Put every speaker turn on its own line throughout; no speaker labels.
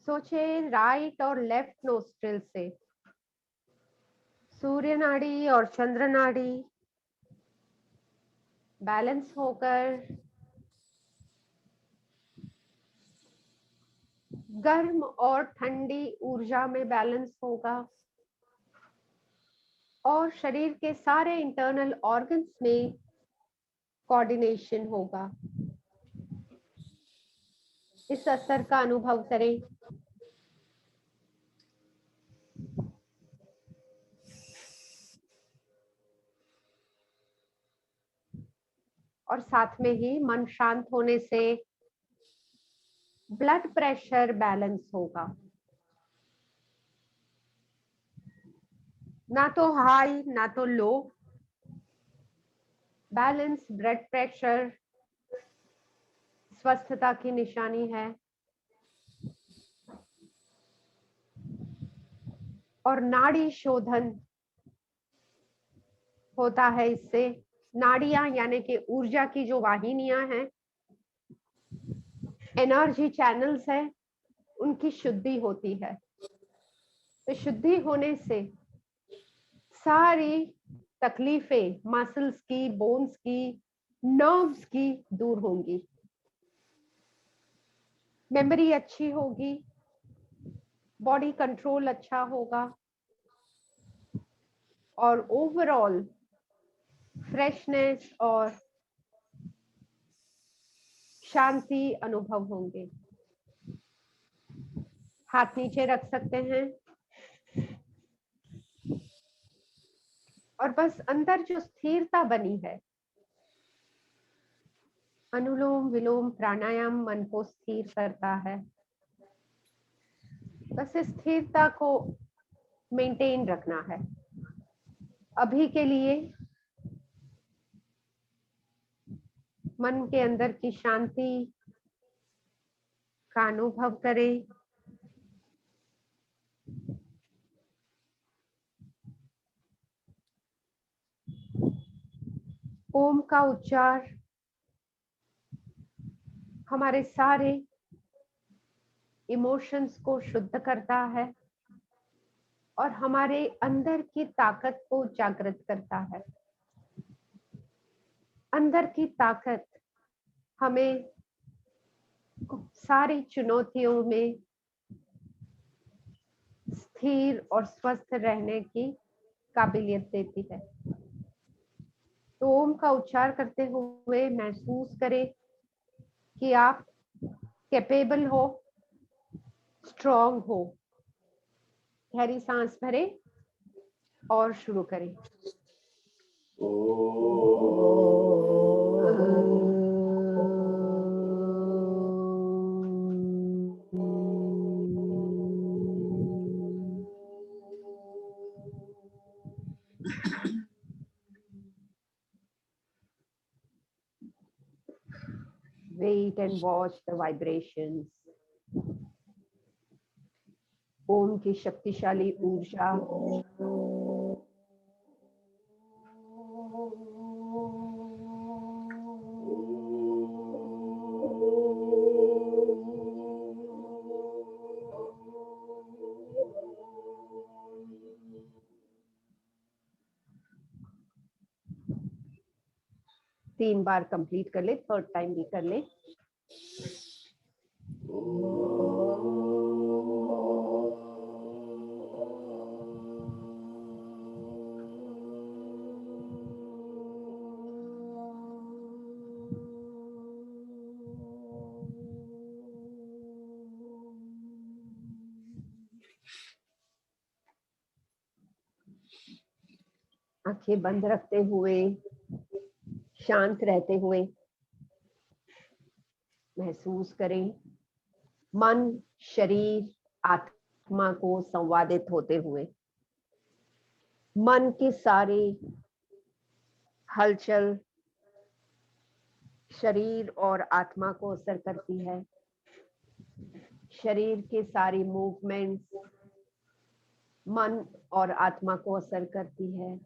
सोचे राइट और left nostril से सूर्य नाड़ी और चंद्र नाड़ी बैलेंस होकर गर्म और ठंडी ऊर्जा में बैलेंस होगा और शरीर के सारे इंटरनल ऑर्गन्स में कोऑर्डिनेशन होगा। इस असर का अनुभव करें। और साथ में ही मन शांत होने से ब्लड प्रेशर बैलेंस होगा, ना तो हाई ना तो लो। बैलेंस ब्लड प्रेशर स्वस्थता की निशानी है और नाड़ी शोधन होता है इससे। नाड़ियां यानी कि ऊर्जा की जो वाहिनियां हैं, एनर्जी चैनल्स है, उनकी शुद्धि होती है। तो शुद्धि होने से सारी तकलीफें मसल्स की, बोन्स की, नर्व्स की दूर होंगी। मेमोरी अच्छी होगी, बॉडी कंट्रोल अच्छा होगा और ओवरऑल फ्रेशनेस और शांति अनुभव होंगे। हाथ नीचे रख सकते हैं और बस अंदर जो स्थिरता बनी है, अनुलोम विलोम प्राणायाम मन को स्थिर करता है। बस इस स्थिरता को मेंटेन रखना है। अभी के लिए मन के अंदर की शांति का अनुभव करें। ओम का उच्चार हमारे सारे इमोशंस को शुद्ध करता है और हमारे अंदर की ताकत को जागृत करता है। अंदर की ताकत हमें सारी चुनौतियों में स्थिर और स्वस्थ रहने की काबिलियत देती है। तो ओम का उच्चार करते हुए महसूस करें कि आप कैपेबल हो, स्ट्रॉन्ग हो। गहरी सांस भरें और शुरू करें। Wait and watch the vibrations. ओम की शक्तिशाली ऊर्जा तीन बार कंप्लीट कर ले, थर्ड टाइम भी कर ले। आंखें बंद रखते हुए, शांत रहते हुए महसूस करें मन, शरीर, आत्मा को संवादित होते हुए। मन की सारी हलचल शरीर और आत्मा को असर करती है। शरीर के सारी मूवमेंट्स मन और आत्मा को असर करती है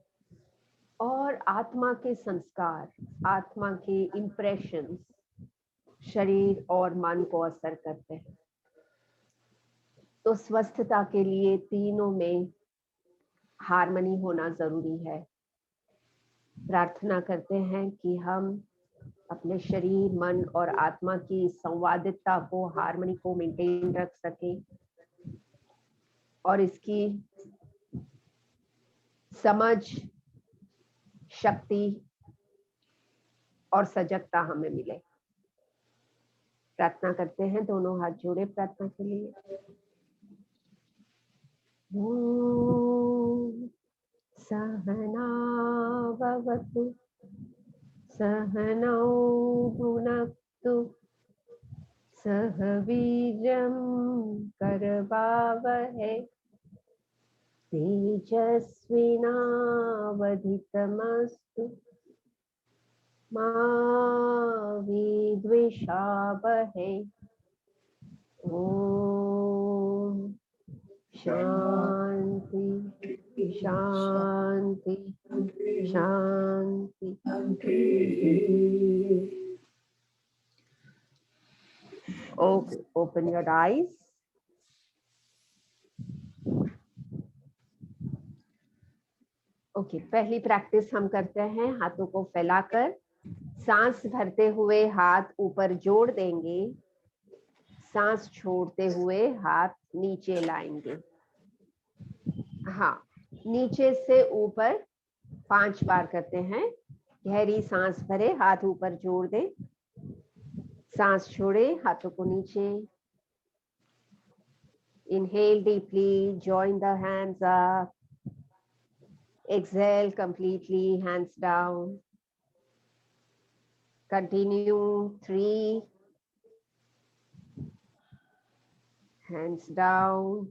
और आत्मा के संस्कार, आत्मा के इम्प्रेशंस शरीर और मन को असर करते हैं। तो स्वस्थता के लिए तीनों में हार्मनी होना जरूरी है। प्रार्थना करते हैं कि हम अपने शरीर, मन और आत्मा की संवादितता को, हार्मनी को मेंटेन रख सकें और इसकी समझ, शक्ति और सजगता हमें मिले। प्रार्थना करते हैं, दोनों हाथ जोड़े प्रार्थना के लिए। ओम सहना भवतु सहनौ भुनक्तु सह वीर्यं करवावहै तेजस्विनावधीतमस्तु मा विद्विषावहै। ओम शांति शांति शांति। Okay, open your eyes. Okay, पहली प्रैक्टिस हम करते हैं, हाथों को फैलाकर सांस भरते हुए हाथ ऊपर जोड़ देंगे, सांस छोड़ते हुए हाथ नीचे लाएंगे। हाँ, नीचे से ऊपर 5 बार करते हैं। गहरी सांस भरे, हाथ ऊपर जोड़ दें, सांस छोड़े, हाथों को नीचे। Inhale deeply, join the hands up. Exhale completely, hands down. Continue, 3. Hands down.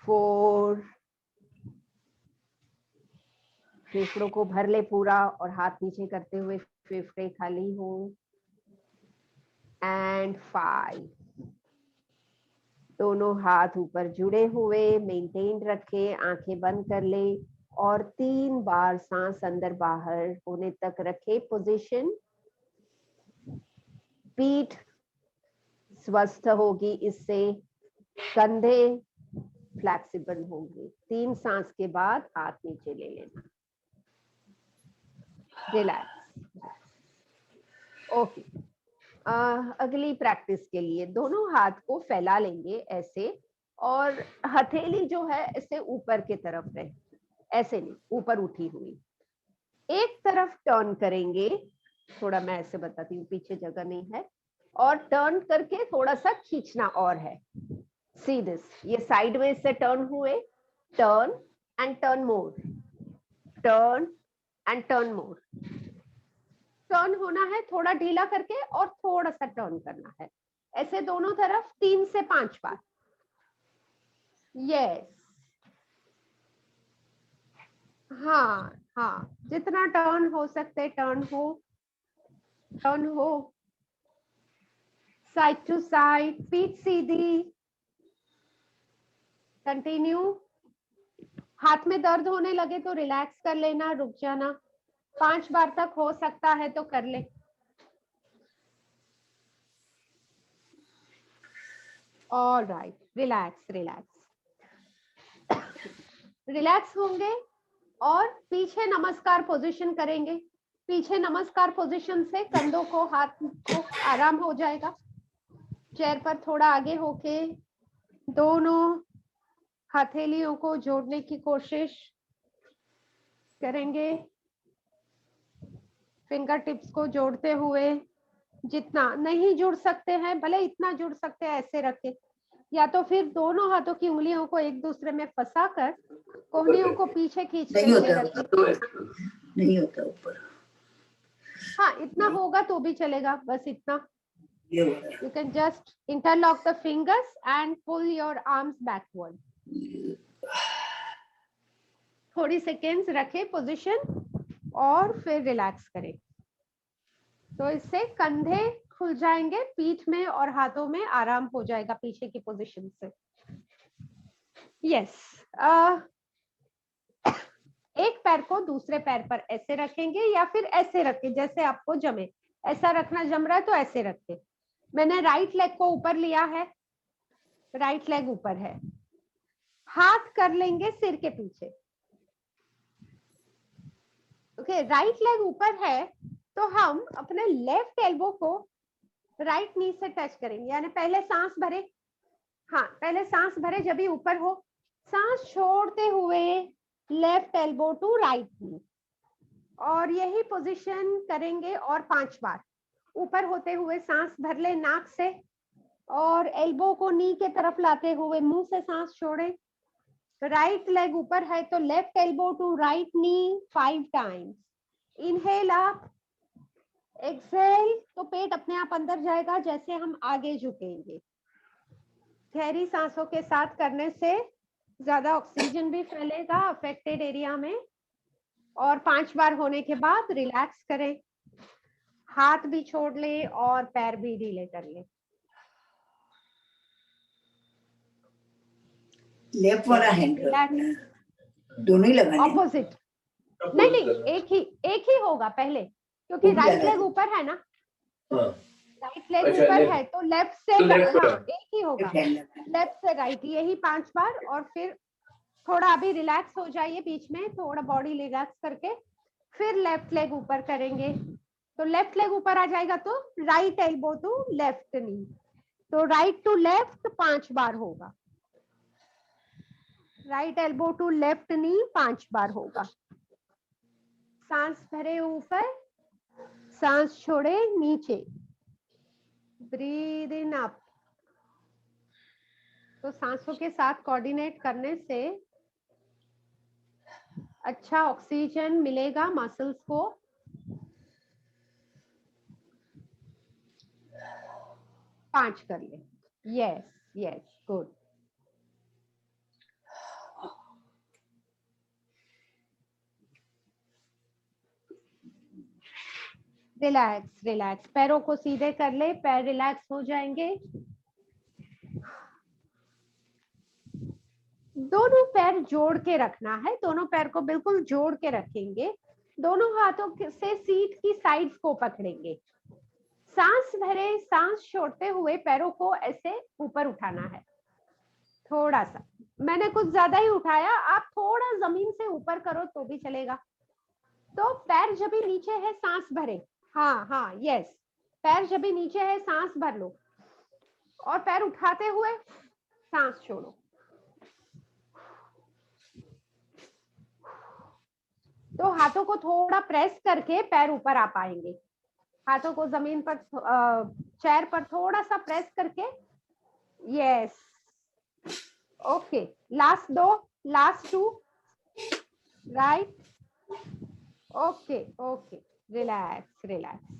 4. फेफड़ों को भर ले पूरा और हाथ नीचे करते हुए फेफड़े खाली हो। And 5. दोनों हाथ ऊपर जुड़े हुए, मेंटेन रखे, आंखें बंद कर ले और 3 बार सांस अंदर बाहर होने तक रखे पोजीशन। पीठ स्वस्थ होगी, इससे कंधे फ्लेक्सिबल होंगे। 3 सांस के बाद हाथ नीचे ले लेना। रिलैक्स। ओके, अगली प्रैक्टिस के लिए दोनों हाथ को फैला लेंगे ऐसे, और हथेली जो है इसे ऊपर की तरफ रहे, ऐसे नहीं, ऊपर उठी हुई। एक तरफ टर्न करेंगे, थोड़ा मैं ऐसे बताती हूँ, पीछे जगह नहीं है, और टर्न करके थोड़ा सा खींचना और है। सी दिस, ये साइडवेज से टर्न हुए, turn and turn more, turn and turn more. Turn होना है थोड़ा ढीला करके और थोड़ा सा टर्न करना है, ऐसे दोनों तरफ 3 से 5 बार। यस, हाँ हाँ, जितना टर्न हो सकते टर्न हो, टर्न हो, साइड टू साइड, पीठ सीधी। कंटिन्यू। हाथ में दर्द होने लगे तो रिलैक्स कर लेना, रुक जाना। 5 बार तक हो सकता है तो कर ले। All right, relax relax. Relax होंगे और पीछे नमस्कार पोजीशन करेंगे। पीछे नमस्कार पोजीशन से कंधों को, हाथ को आराम हो जाएगा। चेयर पर थोड़ा आगे होके दोनों हथेलियों को जोड़ने की कोशिश करेंगे, फिंगर टिप्स को जोड़ते हुए। जितना नहीं जुड़ सकते हैं, भले इतना जुड़ सकते हैं ऐसे रखें, या तो फिर दोनों हाथों की उंगलियों को एक दूसरे में फंसाकर कोहनियों को पीछे खींचते हुए रखें।
नहीं होता ऊपर।
हाँ, इतना होगा तो भी चलेगा, बस इतना। You can just interlock the fingers and pull your arms backward. थोड़ी सेकेंड्स रखें पोजीशन और फिर रिलैक्स करें, तो इससे कंधे खुल जाएंगे, पीठ में और हाथों में आराम हो जाएगा पीछे की पोजीशन से। यस, एक पैर को दूसरे पैर पर ऐसे रखेंगे या फिर ऐसे रखें, जैसे आपको जमे। ऐसा रखना जम रहा है तो ऐसे रखें। मैंने राइट लेग को ऊपर लिया है, राइट लेग ऊपर है, हाथ कर लेंगे सिर के पीछे। ओके, राइट लेग ऊपर है तो हम अपने लेफ्ट एल्बो को राइट नी से टच करेंगे, यानी पहले सांस भरे, हाँ पहले सांस भरे जब भी ऊपर हो, सांस छोड़ते हुए left elbow to right knee, और यही पोजीशन करेंगे और 5 बार। ऊपर होते हुए सांस भर ले नाक से, और एल्बो को नी के तरफ लाते हुए मुंह से सांस छोड़े। राइट लेग ऊपर है तो left elbow to right knee 5 times. Inhale up, exhale, तो पेट अपने आप अंदर जाएगा जैसे हम आगे झुकेंगे। गहरी सांसों के साथ करने से ज्यादा ऑक्सीजन भी फैलेगा अफेक्टेड एरिया में। और 5 बार होने के बाद रिलैक्स करें, हाथ भी छोड़ ले और पैर भी ढीले कर ले।
लेफ्ट वाला हैंड दोनों ही लगाने,
ऑपोजिट नहीं नहीं, एक ही होगा पहले, क्योंकि राइट लेग ऊपर है ना, राइट लेग ऊपर है तो लेफ्ट से हाँ एक ही होगा, लेफ्ट से राइट, यही 5 बार। और फिर थोड़ा अभी रिलैक्स हो जाइए, बीच में थोड़ा बॉडी रिलैक्स करके फिर लेफ्ट लेग ऊपर करेंगे। तो लेफ्ट लेग ऊपर आ जाएगा तो right elbow to left knee, तो राइट टू लेफ्ट 5 बार होगा, right elbow to left knee 5 बार होगा। सांस भरे ऊपर, सांस छोड़े नीचे, ब्रीद इन अप। तो सांसों के साथ कोऑर्डिनेट करने से अच्छा ऑक्सीजन मिलेगा मसल्स को। पांच कर ले, yes yes, good. Relax relax, पैरों को सीधे कर ले, पैर रिलैक्स हो जाएंगे। दोनों पैर जोड़ के रखना है, दोनों पैर को बिल्कुल जोड़ के रखेंगे, दोनों हाथों से सीट की साइड्स को पकड़ेंगे। सांस भरे, सांस छोड़ते हुए पैरों को ऐसे ऊपर उठाना है, थोड़ा सा, मैंने कुछ ज्यादा ही उठाया, आप थोड़ा जमीन से ऊपर करो तो भी चलेगा। तो पैर जब भी नीचे है सांस भरे, हाँ हाँ यस, पैर जब भी नीचे है सांस भर लो, और पैर उठाते हुए सांस छोड़ो। तो हाथों को थोड़ा प्रेस करके पैर ऊपर आ पाएंगे, हाथों को जमीन पर चेयर पर थोड़ा सा प्रेस करके, yes okay. Last 2, last 2, right, okay okay, relax relax,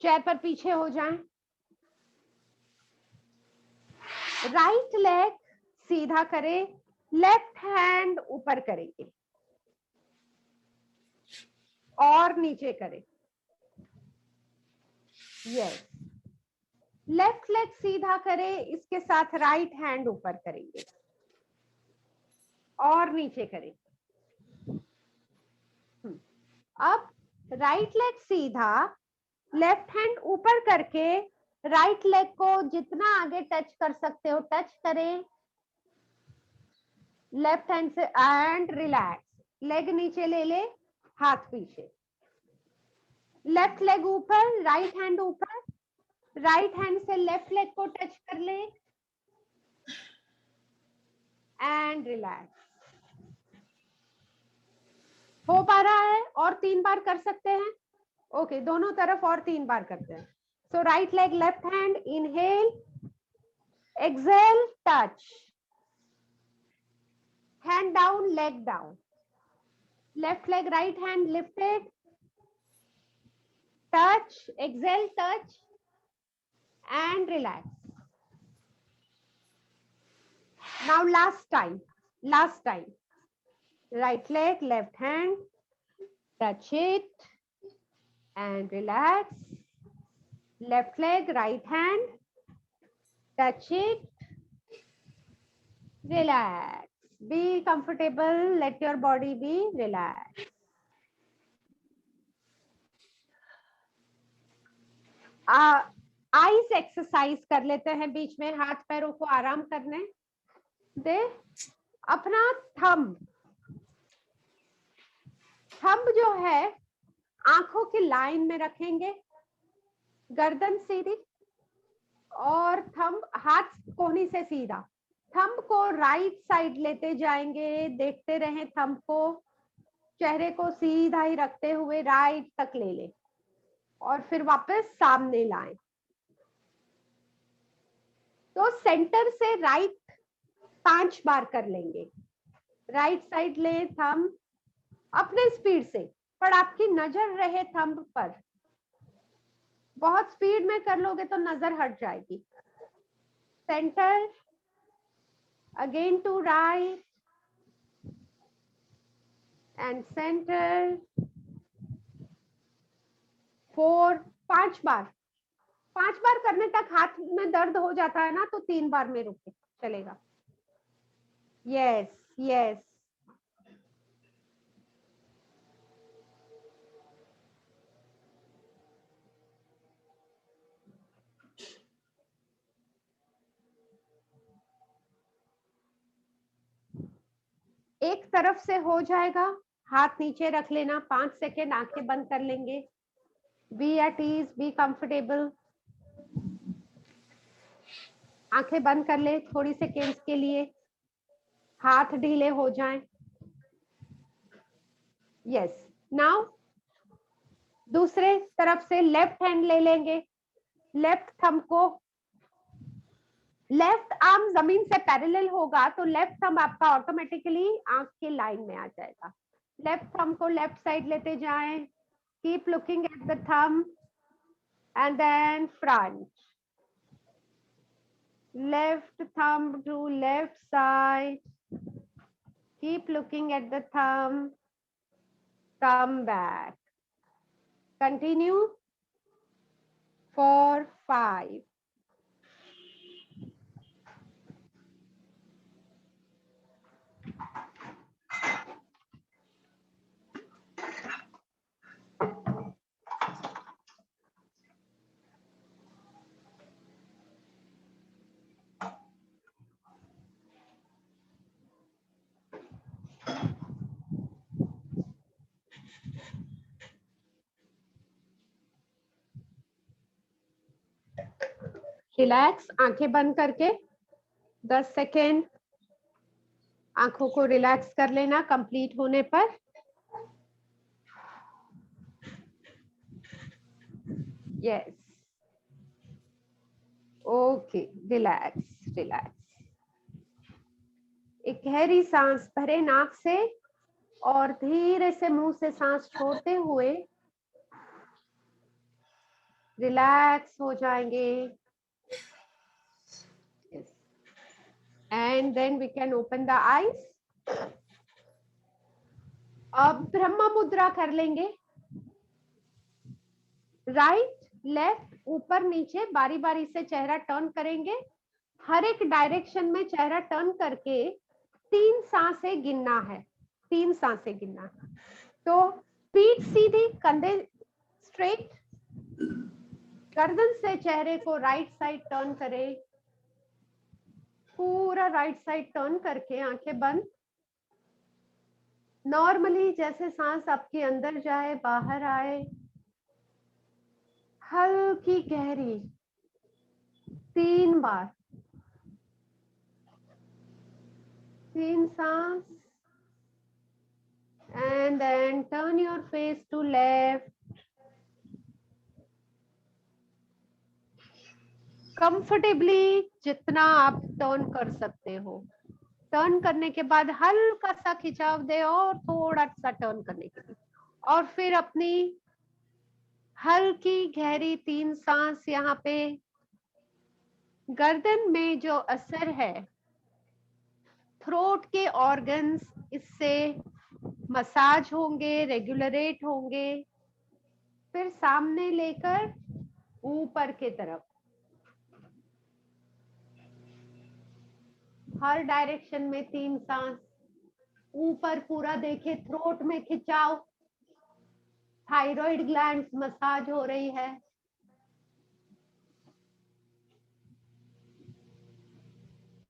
chair पर पीछे हो जाएं। राइट लेग सीधा करें, लेफ्ट हैंड ऊपर करेंगे और नीचे करें, यस। लेफ्ट लेग सीधा करें, इसके साथ राइट हैंड ऊपर करेंगे और नीचे करें। अब राइट लेग सीधा, लेफ्ट हैंड ऊपर करके राइट लेग को जितना आगे टच कर सकते हो टच करें लेफ्ट हैंड से, एंड रिलैक्स, लेग नीचे ले ले, हाथ पीछे, लेफ्ट लेग ऊपर, राइट हैंड ऊपर, राइट हैंड से लेफ्ट लेग को टच कर ले एंड रिलैक्स। हो पा रहा है? और 3 बार कर सकते हैं, ओके, दोनों तरफ और 3 बार करते हैं। So right leg left hand, inhale, exhale, touch, hand down, leg down, left leg right hand lifted, touch, exhale, touch and relax. Now last time, right leg left hand, touch it and relax, left leg right hand, touch it, relax, be comfortable, let your body be relaxed. Eyes exercise कर लेते हैं, बीच में हाथ पैरों को आराम करने दे। अपना थंब जो है आंखों की लाइन में रखेंगे, गर्दन सीधी और थंब हाथ कोहनी से सीधा। थंब को राइट साइड लेते जाएंगे, देखते रहें थंब को, चेहरे को सीधा ही रखते हुए राइट तक ले लें और फिर वापस सामने लाएं। तो सेंटर से राइट 5 बार कर लेंगे। राइट साइड ले थंब अपने स्पीड से, पर आपकी नजर रहे थंब पर। बहुत स्पीड में कर लोगे तो नजर हट जाएगी। Centre, again to right and centre. 4, 5 बार। 5 बार करने तक हाथ में दर्द हो जाता है ना, तो 3 बार में रुके चलेगा। Yes yes. एक तरफ से हो जाएगा, हाथ नीचे रख लेना, 5 सेकेंड आंखें बंद कर लेंगे। Be at ease, be comfortable. आंखें बंद कर ले थोड़ी सेकेंड्स के लिए, हाथ ढीले हो जाएं। यस। नाउ दूसरे तरफ से लेफ्ट हैंड ले लेंगे, लेफ्ट थंब को, लेफ्ट आर्म जमीन से पैरेलल होगा तो लेफ्ट थंब आपका ऑटोमेटिकली आंख की लाइन में आ जाएगा। लेफ्ट थंब को लेफ्ट साइड लेते जाएं, keep looking at the thumb and then front. Left thumb to left side, keep looking at the thumb, come back. Continue for 5. Relax, आंखें बंद करके 10 सेकेंड आंखों को रिलैक्स कर लेना कंप्लीट होने पर। Yes, okay, relax relax. एक गहरी सांस भरे नाक से और धीरे से मुंह से सांस छोड़ते हुए रिलैक्स हो जाएंगे। And then we can open the eyes. अब ब्रह्मा मुद्रा कर लेंगे। राइट लेफ्ट ऊपर नीचे बारी बारी से चेहरा टर्न करेंगे। हर एक डायरेक्शन में चेहरा टर्न करके 3 सांसें गिनना है, 3 सांसें गिनना है। तो पीठ सीधी, कंधे स्ट्रेट, गर्दन से चेहरे को राइट साइड टर्न करें, पूरा राइट साइड टर्न करके आंखें बंद। नॉर्मली जैसे सांस आपके अंदर जाए बाहर आए, हल्की गहरी 3 बार, 3 सांस and then turn your face to left. Comfortably जितना आप टर्न कर सकते हो। टर्न करने के बाद हल्का सा खिंचाव दे और थोड़ा सा टर्न करने के लिए, और फिर अपनी हल्की गहरी 3 सांस। यहाँ पे गर्दन में जो असर है, थ्रोट के ऑर्गन्स इससे मसाज होंगे, रेगुलरेट होंगे। फिर सामने लेकर ऊपर के तरफ, हर डायरेक्शन में 3 सांस। ऊपर पूरा देखे, थ्रोट में खिंचाव, थायराइड ग्लैंड्स मसाज हो रही है।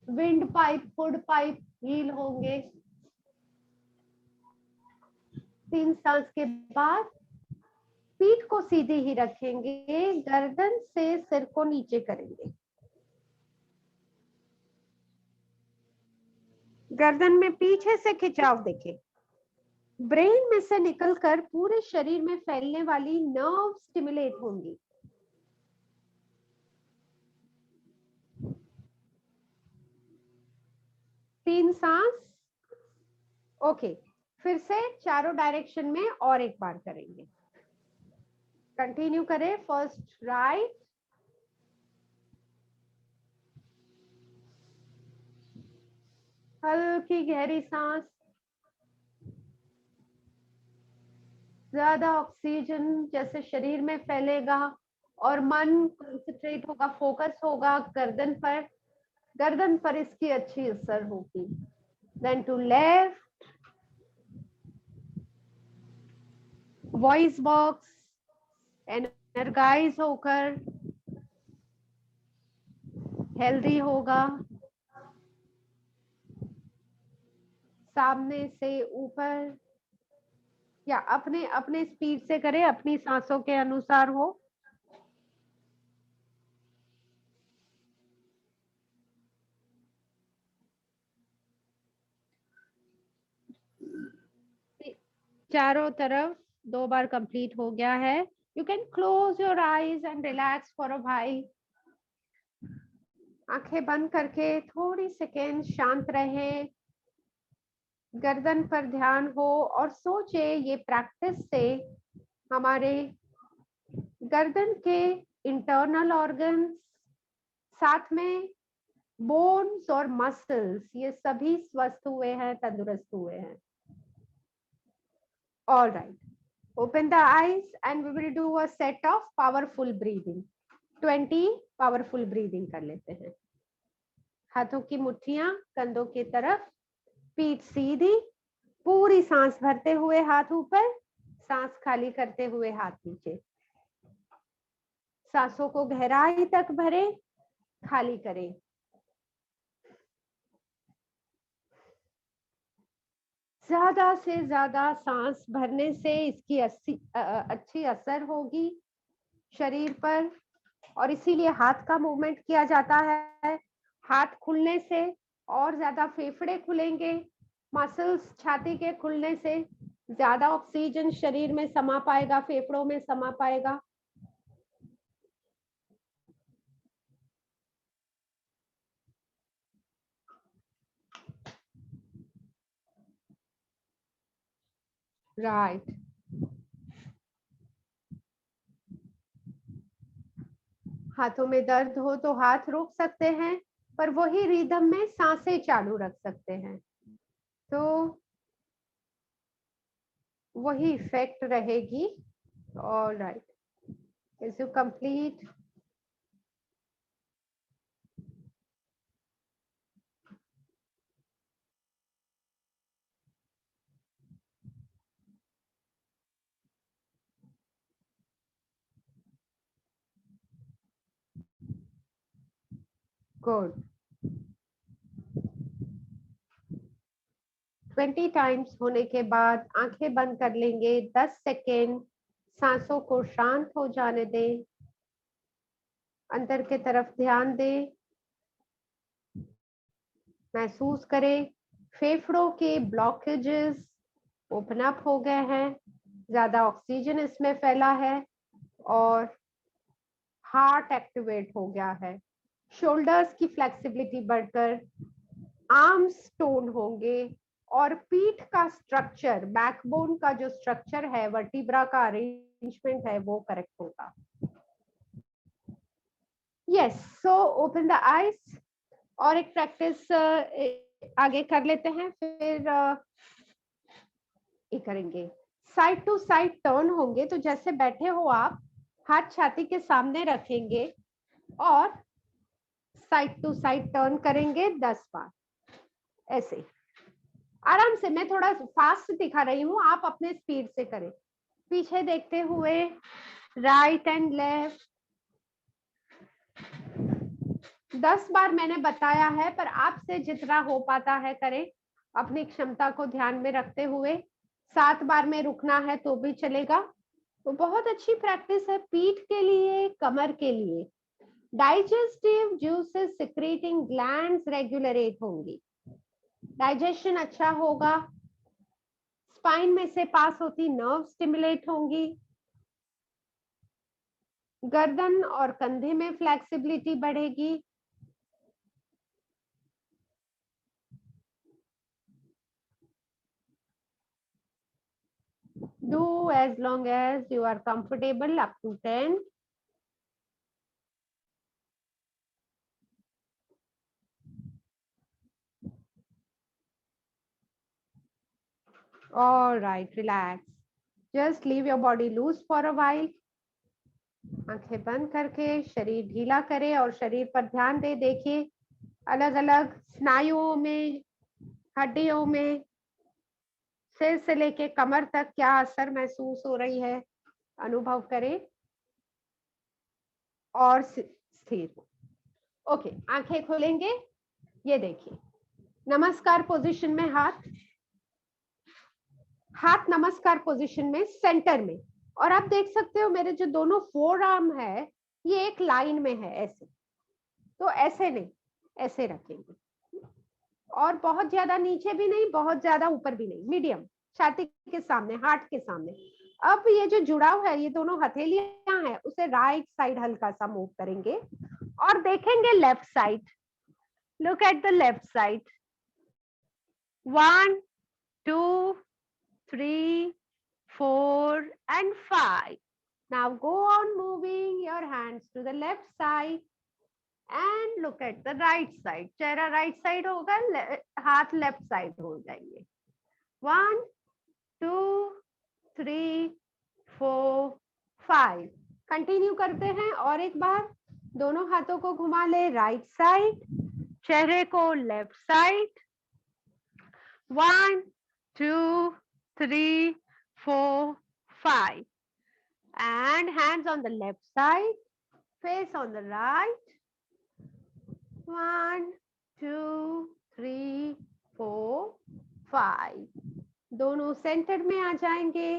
Wind pipe, food pipe heal होंगे। 3 सांस के बाद पीठ को सीधी ही रखेंगे, गर्दन से सिर को नीचे करेंगे। गर्दन में पीछे से खिंचाव देखें। ब्रेन में से निकलकर पूरे शरीर में फैलने वाली नर्व स्टिमुलेट होंगी। तीन सांस। ओके, फिर से चारों डायरेक्शन में और एक बार करेंगे। कंटिन्यू करें। फर्स्ट राइट, हल्की गहरी सांस। ज्यादा ऑक्सीजन जैसे शरीर में फैलेगा और मन कंसंट्रेट होगा, फोकस होगा गर्दन पर। गर्दन पर इसकी अच्छी असर होगी। Then to left, voice box energize होकर हेल्दी होगा। सामने से ऊपर या अपने अपने स्पीड से करें, अपनी सांसों के अनुसार हो। चारों तरफ 2 बार कंप्लीट हो गया है। You can close your eyes and relax for a while. आंखें बंद करके थोड़ी सेकेंड शांत रहे, गर्दन पर ध्यान हो और सोचे ये प्रैक्टिस से हमारे गर्दन के इंटरनल ऑर्गन्स, साथ में बोन्स और मसल्स, ये सभी स्वस्थ हुए हैं, तंदुरुस्त हुए हैं। All right, open the eyes and we will do a set of powerful breathing. 20 powerful breathing कर लेते हैं। हाथों की मुट्ठियां कंधों की तरफ, पीठ सीधी, पूरी सांस भरते हुए हाथ ऊपर, सांस खाली करते हुए हाथ नीचे। सांसों को गहराई तक भरे, खाली करें। ज्यादा से ज्यादा सांस भरने से इसकी अच्छी असर होगी शरीर पर, और इसीलिए हाथ का मूवमेंट किया जाता है। हाथ खुलने से और ज्यादा फेफड़े खुलेंगे, मसल्स छाती के खुलने से ज्यादा ऑक्सीजन शरीर में समा पाएगा, फेफड़ों में समा पाएगा। राइट, हाथों में दर्द हो तो हाथ रोक सकते हैं, पर वही रिदम में सांसें चालू रख सकते हैं, तो वही इफेक्ट रहेगी। All right, is you complete? Good. 20 times होने के बाद आंखें बंद कर लेंगे। 10 सेकेंड सांसों को शांत हो जाने दें, अंदर के तरफ ध्यान दें, महसूस करें फेफड़ों के ब्लॉकेजेस ओपन अप हो गए हैं, ज्यादा ऑक्सीजन इसमें फैला है और हार्ट एक्टिवेट हो गया है। शोल्डर्स की फ्लेक्सिबिलिटी बढ़कर आर्म्स टोन होंगे और पीठ का स्ट्रक्चर, बैकबोन का जो स्ट्रक्चर है, वर्टिब्रा का अरेंजमेंट है, वो करेक्ट होगा। Yes, so open the eyes. और एक प्रैक्टिस आगे कर लेते हैं, फिर ये करेंगे। साइड टू साइड टर्न होंगे, तो जैसे बैठे हो आप, हाथ छाती के सामने रखेंगे और साइड टू साइड टर्न करेंगे 10 बार ऐसे आराम से। मैं थोड़ा फास्ट दिखा रही हूँ, आप अपने स्पीड से करें। पीछे देखते हुए राइट एंड लेफ्ट, 10 बार मैंने बताया है, पर आपसे जितना हो पाता है करें, अपनी क्षमता को ध्यान में रखते हुए। 7 बार में रुकना है तो भी चलेगा। तो बहुत अच्छी प्रैक्टिस है पीठ के लिए, कमर के लिए। Digestive juices secreting glands regulate होंगी, डाइजेशन अच्छा होगा, स्पाइन में से पास होती नर्व स्टिमुलेट होंगी, गर्दन और कंधे में फ्लेक्सिबिलिटी बढ़ेगी, do as long as you are comfortable up to 10. All right, relax. Just leave your body loose for a while. आंखें बंद करके शरीर ढीला करें और शरीर पर ध्यान दे। देखिए अलग अलग स्नायुओं में, हड्डियों में, सिर से लेके कमर तक क्या असर महसूस हो रही है, अनुभव करें और स्थिर हो। ओके, आंखें खोलेंगे। ये देखिए नमस्कार पोजीशन में, हाथ नमस्कार पोजीशन में सेंटर में। और आप देख सकते हो मेरे जो दोनों फोर आर्म है ये एक लाइन में है, ऐसे। तो ऐसे नहीं, ऐसे रखेंगे और बहुत ज्यादा नीचे भी नहीं, बहुत ज्यादा ऊपर भी नहीं, मीडियम, छाती के सामने, हार्ट के सामने। अब ये जो जुड़ाव है, ये दोनों हथेलियां हैं, उसे राइट साइड हल्का सा मूव करेंगे और देखेंगे left side. Look at the left side. 1 2 3 4 and 5. Now go on moving your hands to the left side and look at the right side. चेहरा राइट साइड होगा, हाथ लेफ्ट साइड हो जाएंगे। 1 2 3 4 5। कंटिन्यू करते हैं और एक बार। दोनों हाथों को घुमा ले राइट साइड, चेहरे को left side. 1 2 3 4 5 and hands on the left side, face on the right. 1 2 3 4 5। दोनों सेंटर में आ जाएंगे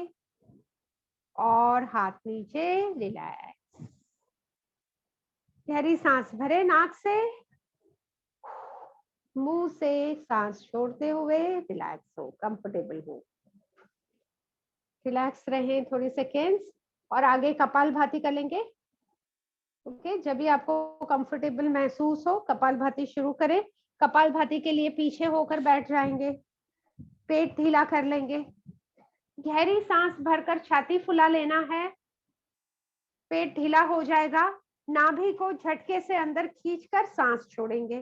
और हाथ नीचे, रिलैक्स। गहरी सांस भरे नाक से, मुंह से सांस छोड़ते हुए रिलैक्स हो, कंफर्टेबल हो। रिलैक्स रहें थोड़ी सेकेंड्स और आगे कपालभाति करेंगे। ओके, जब भी आपको कंफर्टेबल महसूस हो कपालभाति शुरू करें। कपालभाति के लिए पीछे होकर बैठ जाएंगे, पेट ढीला कर लेंगे, गहरी सांस भरकर छाती फुला लेना है, पेट ढीला हो जाएगा। नाभि को झटके से अंदर खींचकर सांस छोड़ेंगे,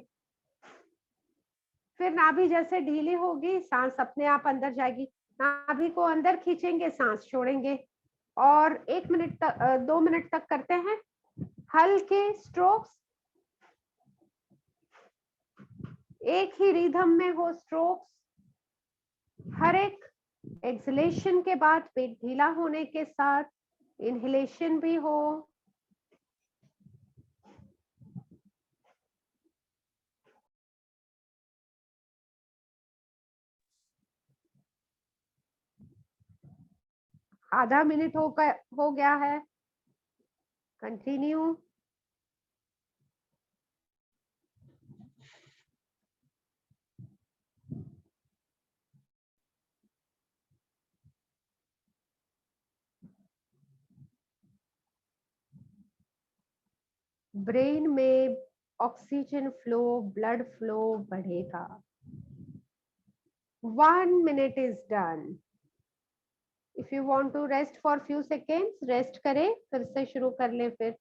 फिर नाभि जैसे ढीली होगी सांस अपने आप अंदर जाएगी। नाभि को अंदर खींचेंगे, सांस छोड़ेंगे और 1 मिनट तक 2 मिनट तक करते हैं हल्के स्ट्रोक्स। एक ही रिदम में हो स्ट्रोक्स। हर एक एक्सलेशन के बाद पेट ढीला होने के साथ इनहेलेशन भी हो। आधा मिनट हो गया है। कंटिन्यू। ब्रेन में ऑक्सीजन फ्लो, ब्लड फ्लो बढ़ेगा। 1 minute is done. If you want to rest for few seconds, rest करें, फिर से शुरू कर ले। फिर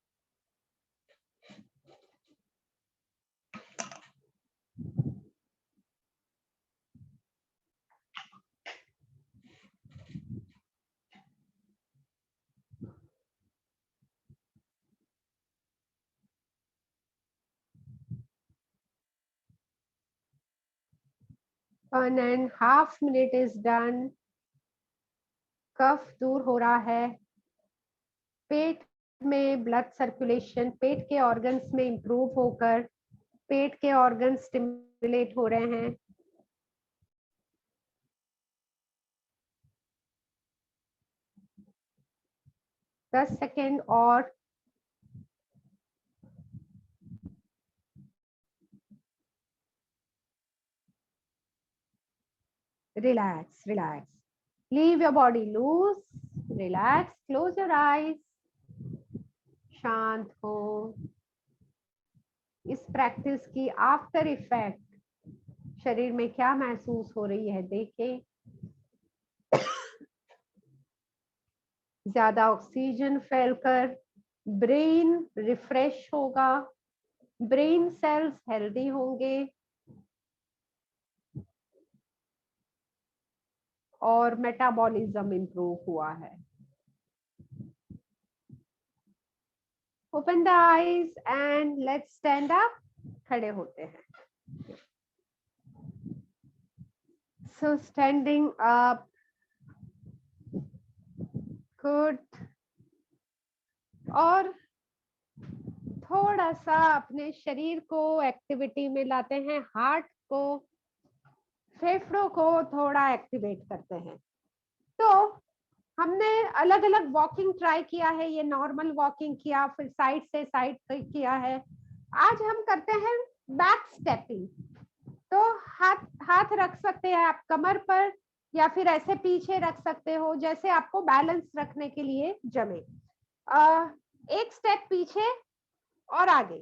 one and half minute is done. Cough दूर हो रहा है, पेट में ब्लड सर्कुलेशन, पेट के ऑर्गन्स में इंप्रूव होकर पेट के ऑर्गन स्टिमुलेट हो रहे हैं। दस सेकेंड और। Relax relax, leave your body loose, relax, close your eyes, शांत हो। इस प्रैक्टिस की आफ्टर इफेक्ट शरीर में क्या महसूस हो रही है देखें। ज्यादा ऑक्सीजन फैलकर ब्रेन रिफ्रेश होगा, ब्रेन सेल्स हेल्दी होंगे और मेटाबॉलिज्म इंप्रूव हुआ है। Open the eyes and let's stand up. खड़े होते हैं। सो स्टैंडिंग अप, गुड। और थोड़ा सा अपने शरीर को एक्टिविटी में लाते हैं, हार्ट को, फेफड़ों को थोड़ा एक्टिवेट करते हैं। तो हमने अलग अलग वॉकिंग ट्राई किया है, ये नॉर्मल वॉकिंग किया, फिर साइड से साइड किया है। आज हम करते हैं बैक स्टेपिंग। तो हाथ रख सकते हैं आप कमर पर या फिर ऐसे पीछे रख सकते हो जैसे आपको बैलेंस रखने के लिए जमे। एक स्टेप पीछे और आगे,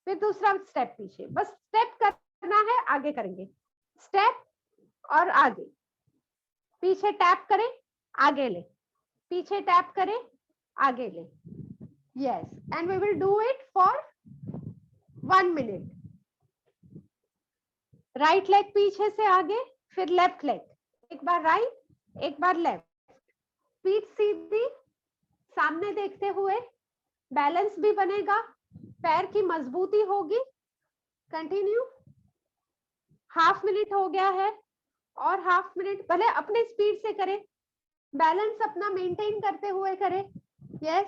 फिर दूसरा स्टेप पीछे, बस स्टेप करना है, आगे करेंगे। स्टेप और आगे, पीछे टैप करें, आगे ले, पीछे टैप करें, आगे ले। Yes, and we will do it for 1 minute. Right leg पीछे से आगे, फिर लेफ्ट लेग, एक बार राइट एक बार लेफ्ट, पीठ सीधी, सामने देखते हुए, बैलेंस भी बनेगा, पैर की मजबूती होगी। कंटिन्यू। हाफ मिनट हो गया है और हाफ मिनट भले अपने स्पीड से करें, बैलेंस अपना मेंटेन करते हुए करें। यस,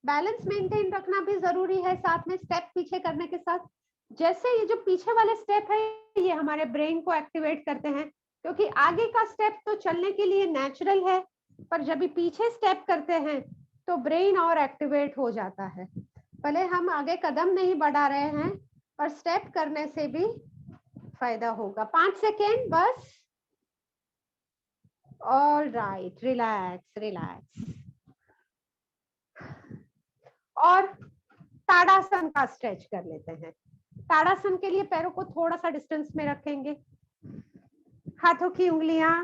बैलेंस मेंटेन रखना भी जरूरी है, साथ में स्टेप पीछे करने के साथ। जैसे ये जो पीछे वाले स्टेप है, ये हमारे ब्रेन को एक्टिवेट करते हैं, क्योंकि आगे का स्टेप तो चलने के लिए नेचुरल है, पर जब भी पीछे स्टेप करते हैं तो ब्रेन और एक्टिवेट हो जाता है। भले हम आगे कदम नहीं बढ़ा रहे हैं, पर स्टेप करने से भी फायदा होगा। 5 सेकेंड बस। All right, relax relax. और ताड़ासन का स्ट्रेच कर लेते हैं। ताड़ासन के लिए पैरों को थोड़ा सा डिस्टेंस में रखेंगे, हाथों की उंगलियां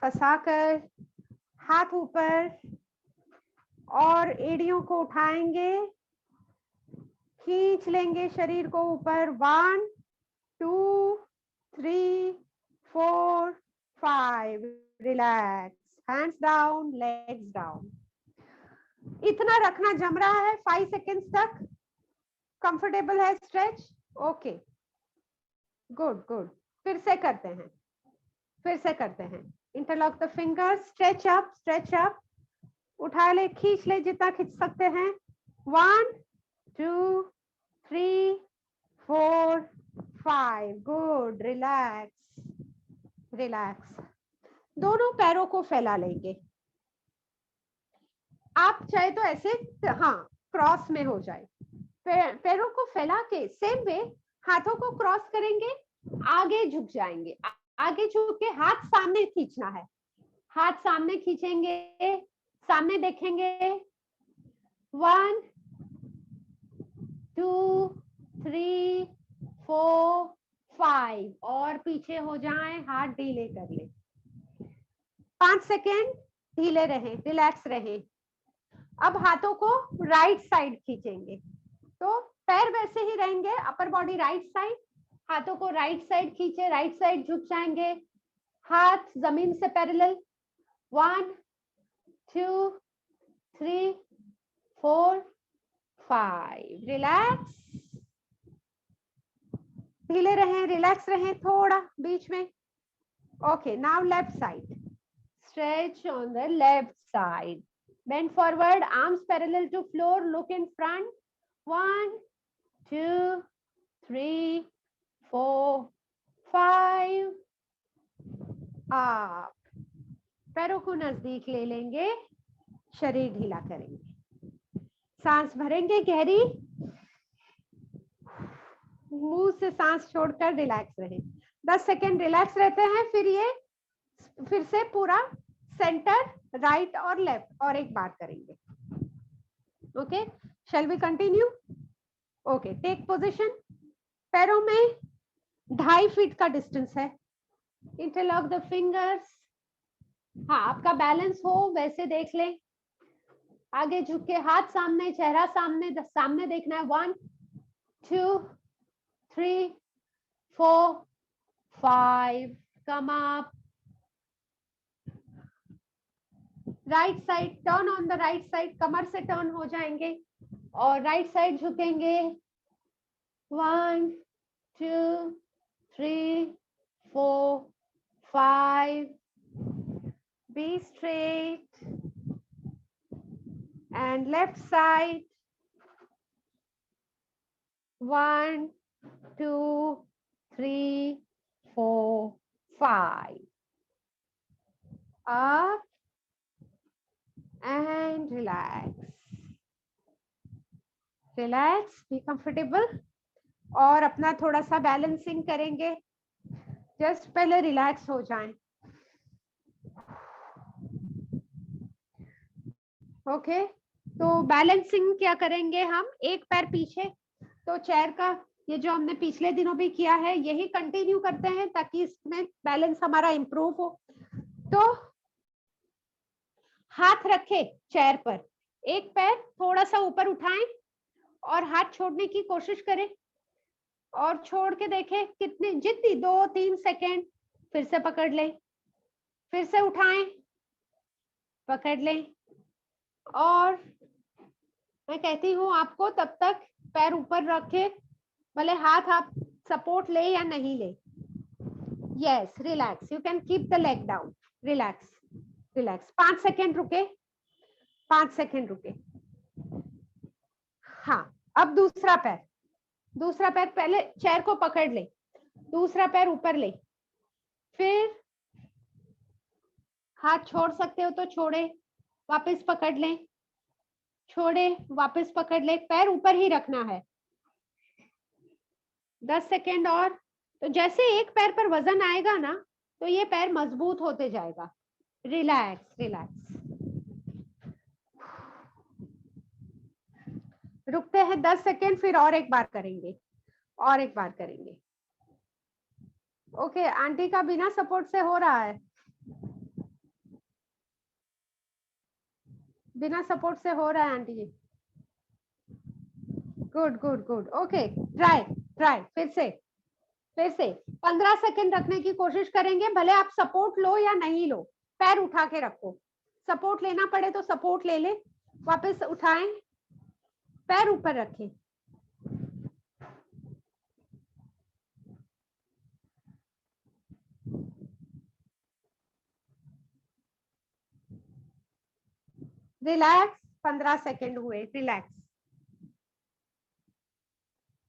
फंसाकर हाथ ऊपर और एड़ियों को उठाएंगे, खींच लेंगे शरीर को ऊपर। 1 2 3 4 5। Relax, hands down, legs down. इतना रखना जम रहा है 5 सेकेंड्स तक। कंफर्टेबल है स्ट्रेच? Okay, good good. फिर से करते हैं, फिर से करते हैं। Interlock the fingers, stretch up, stretch up. उठा ले, खींच ले जितना खींच सकते हैं। 1 2 3 4 5। Good, relax relax. दोनों पैरों को फैला लेंगे। आप चाहे तो ऐसे, हाँ, क्रॉस में हो जाए। पैरों को फैला के सेम वे हाथों को क्रॉस करेंगे, आगे झुक जाएंगे। आगे झुक के हाथ सामने खींचना है, हाथ सामने खींचेंगे, सामने देखेंगे। 1 2 3 4 5 और पीछे हो जाएं, हाथ ढीले कर ले। 5 सेकेंड ढीले रहे, रिलैक्स रहे। अब हाथों को राइट साइड खींचेंगे, तो पैर वैसे ही रहेंगे, अपर बॉडी राइट साइड, हाथों को राइट साइड खींचे, राइट साइड झुक जाएंगे, हाथ जमीन से पैरेलल। 1 2 3 4 5। रिलैक्स, ढीले रहें, रिलैक्स रहें थोड़ा बीच में। Okay, now left side, stretch on the left side. Bend forward, arms parallel to floor, look in front. 1 2 3 4 5 up. पैरों को नजदीक ले लेंगे, शरीर ढीला करेंगे, सांस भरेंगे गहरी, मुंह से सांस छोड़कर रिलैक्स रहे। 10 सेकेंड रिलैक्स रहते हैं, फिर से पूरा सेंटर, राइट और लेफ्ट और एक बार करेंगे। Okay, shall we continue? Okay, take position. पैरों में 2.5 फीट का डिस्टेंस है। Interlock the fingers. हाँ, आपका बैलेंस हो वैसे देख लें। आगे झुक के हाथ सामने, चेहरा सामने, सामने देखना है। 1 2 3 4 5 come up. Right side turn on the right side, कमर से टर्न हो जाएंगे और राइट साइड झुकेंगे। 1 2 3 4 5 be straight and left side 1 2 3 4 5 up and relax, be comfortable और अपना थोड़ा सा बैलेंसिंग करेंगे। जस्ट पहले रिलैक्स हो जाएं। ओके, तो बैलेंसिंग क्या करेंगे हम? एक पैर पीछे, तो चेयर का ये जो हमने पिछले दिनों भी किया है यही कंटिन्यू करते हैं ताकि इसमें बैलेंस हमारा इंप्रूव हो। तो हाथ रखे चेयर पर, एक पैर थोड़ा सा ऊपर उठाएं और हाथ छोड़ने की कोशिश करें और छोड़ के देखें कितने, जितनी 2-3 सेकेंड। फिर से पकड़ लें, फिर से उठाएं, पकड़ लें और मैं कहती हूँ आपको तब तक पैर ऊपर रखे, भले हाथ आप सपोर्ट ले या नहीं ले। Yes, relax, you can keep the leg down. Relax relax. 5 second रुके, 5 सेकेंड रुके। हाँ, अब दूसरा पैर पहले चेयर को पकड़ ले, दूसरा पैर ऊपर ले, फिर हाथ छोड़ सकते हो तो छोड़े, वापस पकड़ लें, छोड़े, वापस पकड़ ले, पैर ऊपर ही रखना है। 10 सेकेंड और। तो जैसे एक पैर पर वजन आएगा ना तो ये पैर मजबूत होते जाएगा। Relax relax. रुकते हैं 10 सेकेंड, फिर और एक बार करेंगे, और एक बार करेंगे। ओके, आंटी का बिना सपोर्ट से हो रहा है, बिना सपोर्ट से हो रहा है aunty ji. Good good good. Okay, try try, फिर से 15 सेकेंड रखने की कोशिश करेंगे, भले आप सपोर्ट लो या नहीं लो, पैर उठा के रखो। सपोर्ट लेना पड़े तो सपोर्ट ले ले, वापस उठाएं, पैर ऊपर रखें। रिलैक्स, 15 सेकेंड हुए। रिलैक्स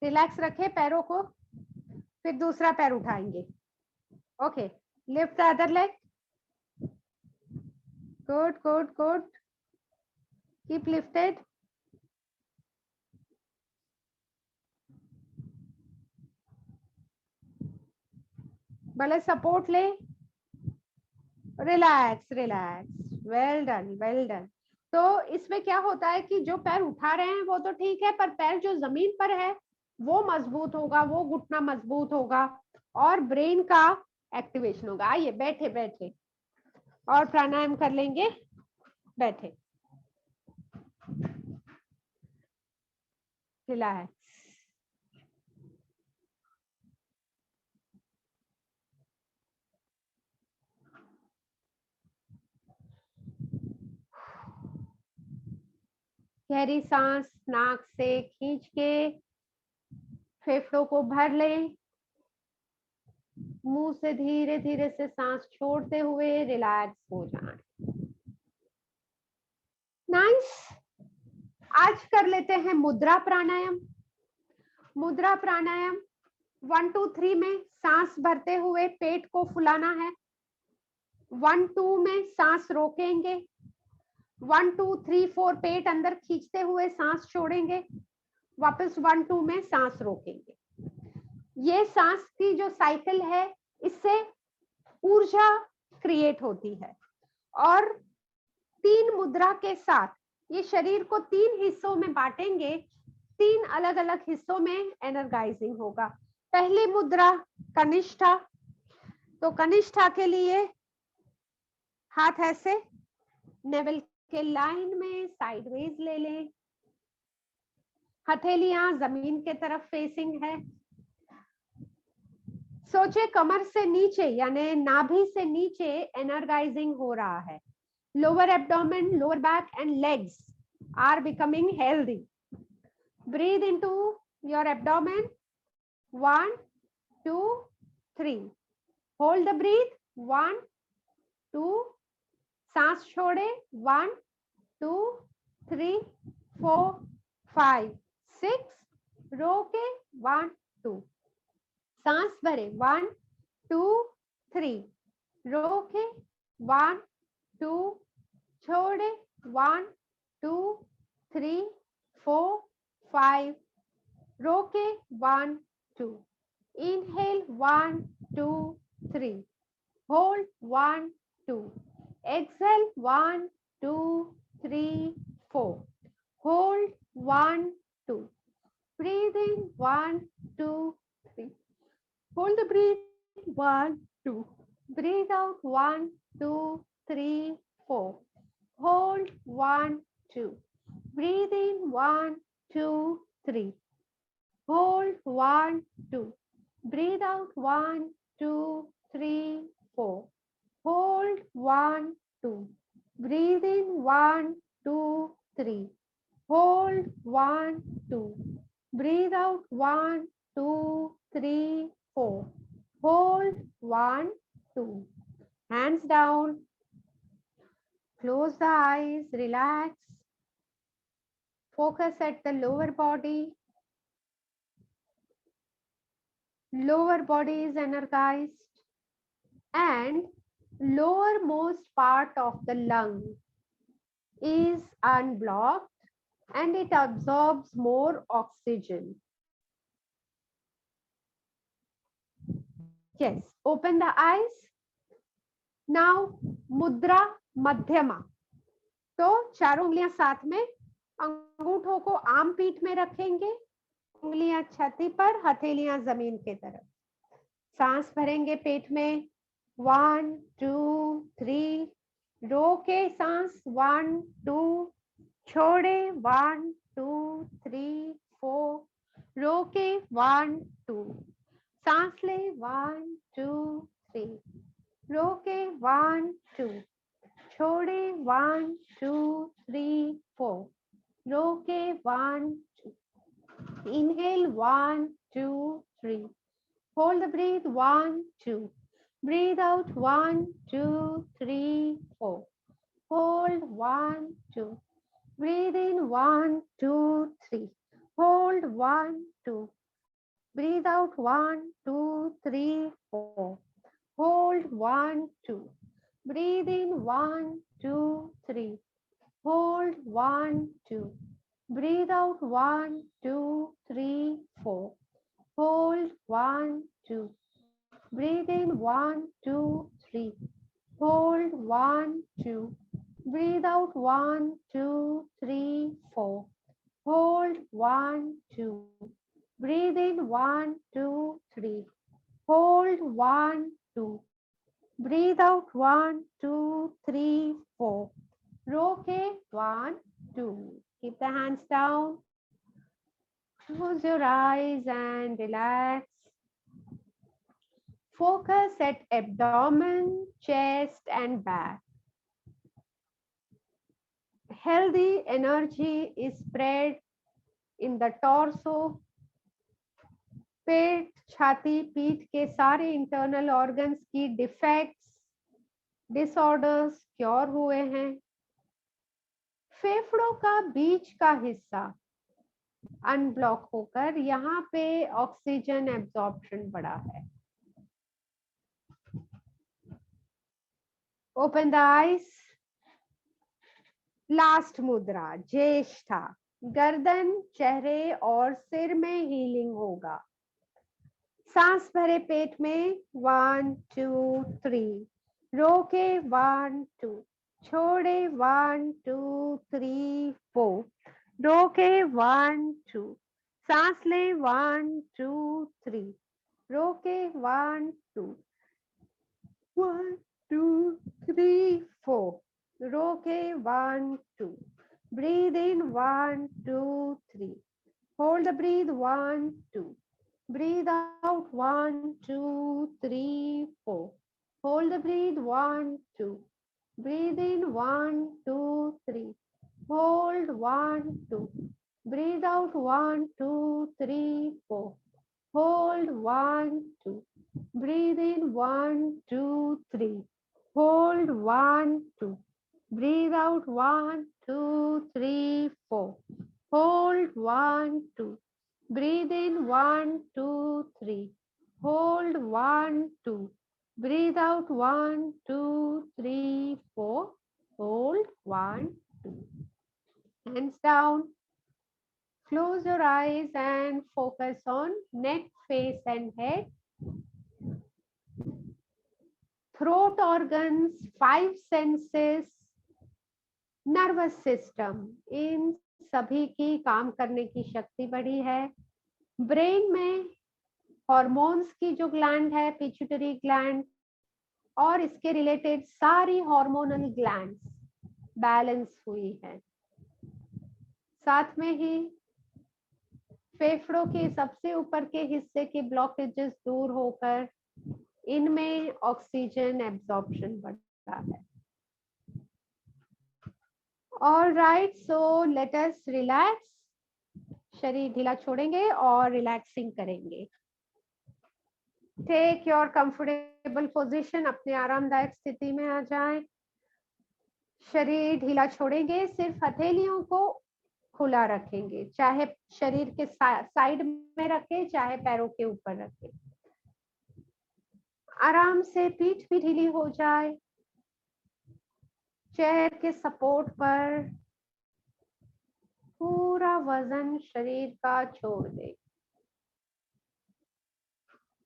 रिलैक्स रखे पैरों को, फिर दूसरा पैर उठाएंगे। Okay, lift the other leg. Good good good, keep lifted. भले सपोर्ट ले। Relax relax, well done well done. तो इसमें क्या होता है कि जो पैर उठा रहे हैं वो तो ठीक है, पर पैर जो जमीन पर है वो मजबूत होगा, वो घुटना मजबूत होगा और ब्रेन का एक्टिवेशन होगा। आइए बैठे बैठे और प्राणायाम कर लेंगे, बैठे। रिलैक्स। गहरी सांस नाक से खींच के फेफड़ों को भर लें, मुंह से धीरे धीरे से सांस छोड़ते हुए रिलैक्स हो जाएं। नाइस। आज कर लेते हैं मुद्रा प्राणायाम। मुद्रा प्राणायाम 1 2 3 में सांस भरते हुए पेट को फुलाना है। 1 2 में सांस रोकेंगे। 1 2 3 4 पेट अंदर खींचते हुए सांस छोड़ेंगे। वापस 1 2 में सांस रोकेंगे। ये सांस की जो साइकिल है, इससे ऊर्जा क्रिएट होती है। और 3 मुद्रा के साथ ये शरीर को 3 हिस्सों में बांटेंगे। 3 अलग अलग हिस्सों में एनर्गाइजिंग होगा। पहली मुद्रा कनिष्ठा। तो कनिष्ठा के लिए हाथ ऐसे नेवल के लाइन में साइडवेज ले लें। हथेलियां जमीन के तरफ फेसिंग है। सोचे कमर से नीचे यानी नाभि से नीचे एनर्गाइजिंग हो रहा है। Lower abdomen, lower back and legs are becoming healthy. Breathe into your abdomen. 1 2 3। Hold the breath. 1 2। सांस छोड़े। 1 2 3 4 5 6। रोके। 1 2। सांस भरे। 1 2 3। रोके। 1 2। छोड़े। 1 2 3 4 5। रोके। 1 2। Inhale 1 2 3. Hold 1 2. Exhale 1 2 3 4. Hold 1 2. Breathe in 1 2 3. Hold the breath. 1 2. Breathe out 1 2 3 4. Hold 1 2. Breathe in 1 2 3. Hold 1 2. Breathe out 1 2 3 4. Hold 1 2. Breathe in 1 2 3. Hold 1 2. Breathe out 1 2 3 4. Hold 1 2. Hands down. Close the eyes. Relax. Focus at the lower body. Lower body is energized and lowermost part of the lung is unblocked and it absorbs more oxygen. Yes, open the eyes. Now mudra madhyama. तो चारों उंगलियां साथ में, अंगूठों को आम पीठ में रखेंगे, उंगलियां छाती पर, हथेलियां जमीन के तरफ। सांस भरेंगे पेट में। 1 2 3। रोके सांस। 1 2। छोड़े। 1 2 3 4। रोके। 1 2। सांस ले। 1 2 3। रोके। 1 2। छोड़े। 1 2 3 4। रोके। 1 2। Inhale 1 2 3. Hold the breath. 1 2. Breathe out 1 2 3 4. Hold 1 2. Breathe in 1 2 3. Hold 1 2. Breathe out 1 2 3 4. Hold 1 2. Breathe in 1 2 3. Hold 1 2. Breathe out 1 2 3 4. Hold 1 2. Breathe in 1 2 3. Hold 1 2. Breathe out 1 2 3 4. Hold 1 2. Breathe in 1 2 3. Hold 1 2. Breathe out 1 2 3 4. Roke 1 2. Keep the hands down. Close your eyes and relax. Focus at abdomen, chest and back. Healthy energy is spread in the torso. पेट, छाती, पीठ के सारे internal organs की defects, disorders cure हुए हैं। फेफड़ों का बीच का हिस्सा अनब्लॉक होकर यहाँ पे ऑक्सीजन एब्जॉर्प्शन बढ़ा है। Open the eyes. लास्ट मुद्रा ज्येष्ठा। गर्दन, चेहरे और सिर में हीलिंग होगा। सांस भरे पेट में 1 2 3, रोके 1 2, छोड़े 1 2 3 4, रोके 1 2, सांस ले 1 2 3, रोके 1 2, 1 2 3 4, रोके 1 2, breathe in 1 2 3, hold the breathe 1 2, breathe out 1 2 3 4, hold the breathe 1 2, breathe in 1 2 3, hold 1 2, breathe out 1 2 3 4, hold 1 2, breathe in 1 2 3, hold 1 2, breathe out 1 2 3 4, hold 1 2, breathe in 1 2 3, hold 1 2, breathe out 1 2 3 4, hold 1 2. Hands down. Close your eyes and focus on neck, face and head. Throat organs, 5 senses, nervous system, इन सभी की काम करने की शक्ति बढ़ी है। Brain में hormones की जो ग्लैंड है, पिट्यूटरी ग्लैंड, और इसके रिलेटेड सारी हार्मोनल ग्लैंड्स बैलेंस हुई है। साथ में ही फेफड़ों के सबसे ऊपर के हिस्से के ब्लॉकेजेस दूर होकर इनमें ऑक्सीजन एब्जॉर्प्शन बढ़ता है। All right, so let us relax. शरीर ढीला छोड़ेंगे और रिलैक्सिंग करेंगे। टेक योर कंफर्टेबल पोजीशन, अपने आरामदायक स्थिति में आ जाएं। शरीर ढीला छोड़ेंगे, सिर्फ हथेलियों को खुला रखेंगे, चाहे शरीर के साइड में रखें, चाहे पैरों के ऊपर रखें। आराम से पीठ भी ढीली हो जाए। चेयर के सपोर्ट पर पूरा वजन शरीर का छोड़ दे।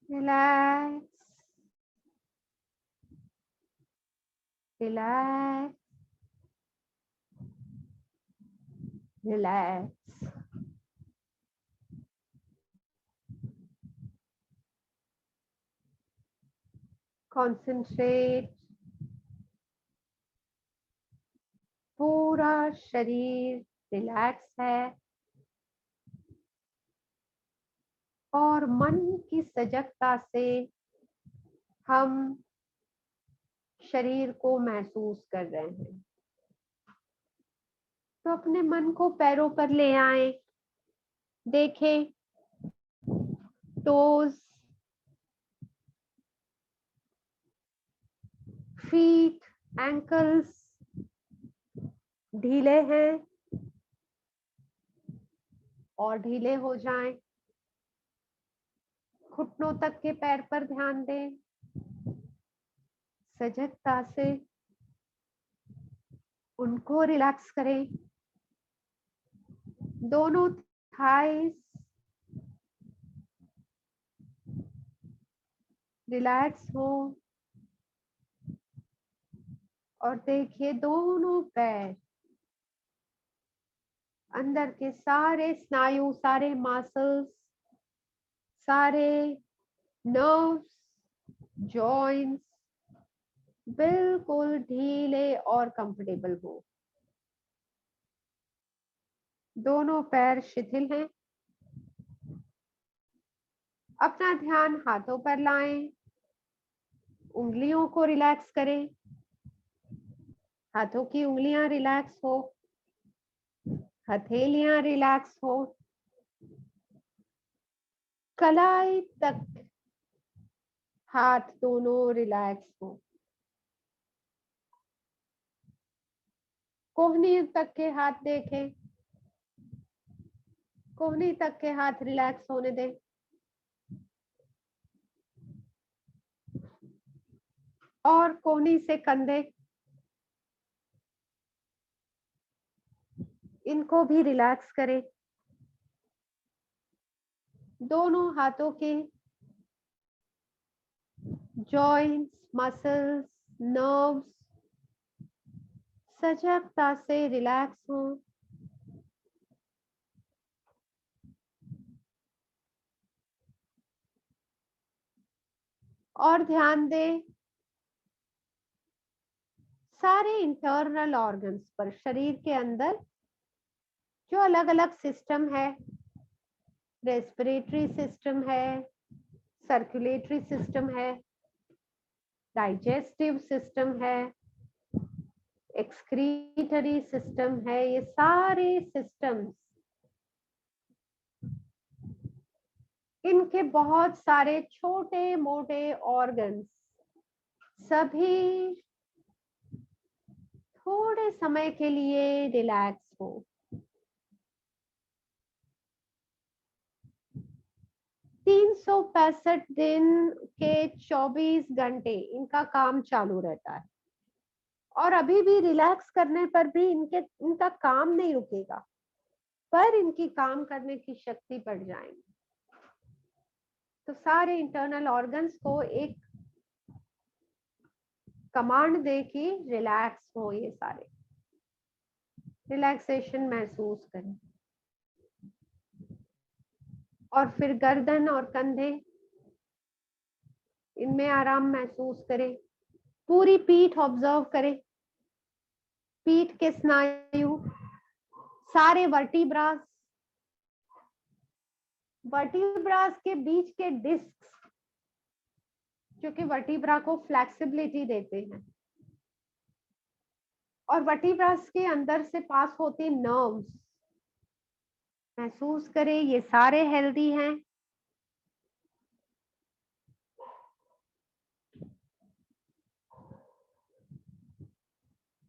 Relax, relax, relax. कॉन्सेंट्रेट। पूरा शरीर रिलैक्स है और मन की सजगता से हम शरीर को महसूस कर रहे हैं। तो अपने मन को पैरों पर ले आए। देखें टोज, फीट, एंकल्स ढीले हैं और ढीले हो जाएं। घुटनों तक के पैर पर ध्यान दें। सजगता से उनको रिलैक्स करें। दोनों थाइस रिलैक्स हो और देखिए दोनों पैर, अंदर के सारे स्नायु, सारे मसल्स, सारे नर्व्स, जॉइंट्स बिल्कुल ढीले और कंफर्टेबल हो। दोनों पैर शिथिल हैं। अपना ध्यान हाथों पर लाएं। उंगलियों को रिलैक्स करें। हाथों की उंगलियां रिलैक्स हो, हथेलियां रिलैक्स हो, कलाई तक हाथ दोनों रिलैक्स हो, कोहनी तक के हाथ देखें। कोहनी तक के हाथ रिलैक्स होने दें। और कोहनी से कंधे, इनको भी रिलैक्स करें। दोनों हाथों के जॉइंट्स, मसल्स, नर्व्स सजगता से रिलैक्स हों। और ध्यान दें सारे इंटरनल ऑर्गन्स पर, शरीर के अंदर जो अलग अलग सिस्टम है, रेस्पिरेटरी सिस्टम है, सर्कुलेटरी सिस्टम है, डाइजेस्टिव सिस्टम है, एक्सक्रीटरी सिस्टम है, ये सारे सिस्टम्स, इनके बहुत सारे छोटे मोटे ऑर्गन्स सभी थोड़े समय के लिए रिलैक्स हो। 365 दिन के 24 घंटे इनका काम चालू रहता है और अभी भी रिलैक्स करने पर भी इनका काम नहीं रुकेगा, पर इनकी काम करने की शक्ति बढ़ जाएगी। तो सारे इंटरनल ऑर्गन्स को एक कमांड दे कि रिलैक्स हो, ये सारे रिलैक्सेशन महसूस करें। और फिर गर्दन और कंधे, इनमें आराम महसूस करें। पूरी पीठ ऑब्जर्व करें, पीठ के स्नायु, सारे वर्टिब्रास, वर्टिब्रास के बीच के डिस्क जो कि वर्टिब्रा को फ्लेक्सिबिलिटी देते हैं, और वर्टिब्रास के अंदर से पास होते नर्व्स महसूस करें, ये सारे हेल्दी हैं।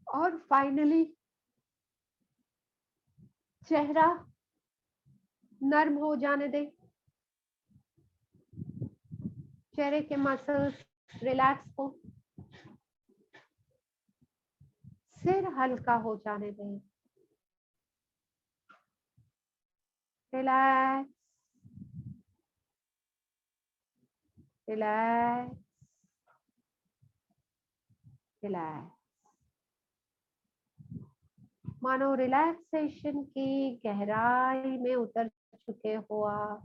और फाइनली चेहरा नर्म हो जाने दें, चेहरे के मसल्स रिलैक्स हो, सिर हल्का हो जाने दें, रिलैक्स रिलैक्स रिलैक्स। मानो रिलैक्सेशन की गहराई में उतर चुके हो आप।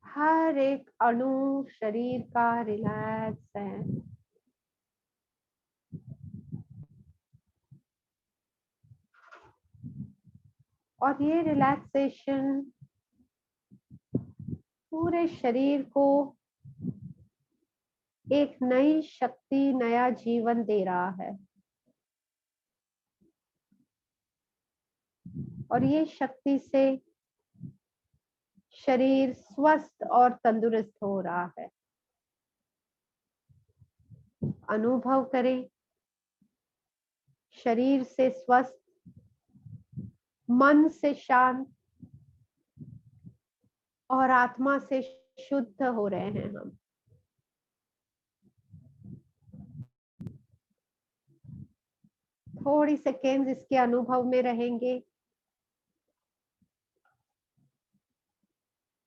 हर एक अणु शरीर का रिलैक्स है। और ये रिलैक्सेशन पूरे शरीर को एक नई शक्ति, नया जीवन दे रहा है। और ये शक्ति से शरीर स्वस्थ और तंदुरुस्त हो रहा है। अनुभव करें शरीर से स्वस्थ, मन से शांत और आत्मा से शुद्ध हो रहे हैं हम। थोड़ी सेकेंड इसके अनुभव में रहेंगे।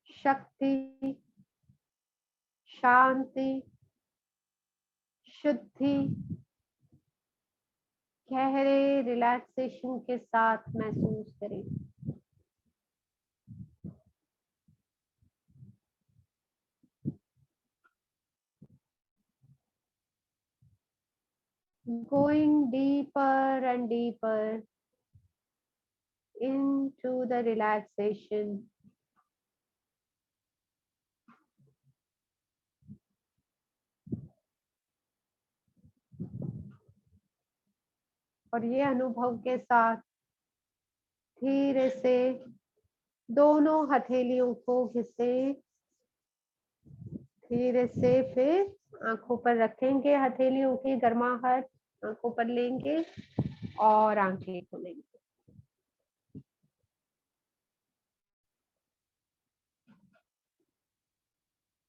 शक्ति, शांति, शुद्धि गहरे रिलैक्सेशन के साथ महसूस करें। Going deeper and deeper into the relaxation. और ये अनुभव के साथ धीरे से दोनों हथेलियों को घिसे, धीरे से फिर आंखों पर रखेंगे, हथेलियों की गर्माहट आंखों पर लेंगे और आंखें खोलेंगे।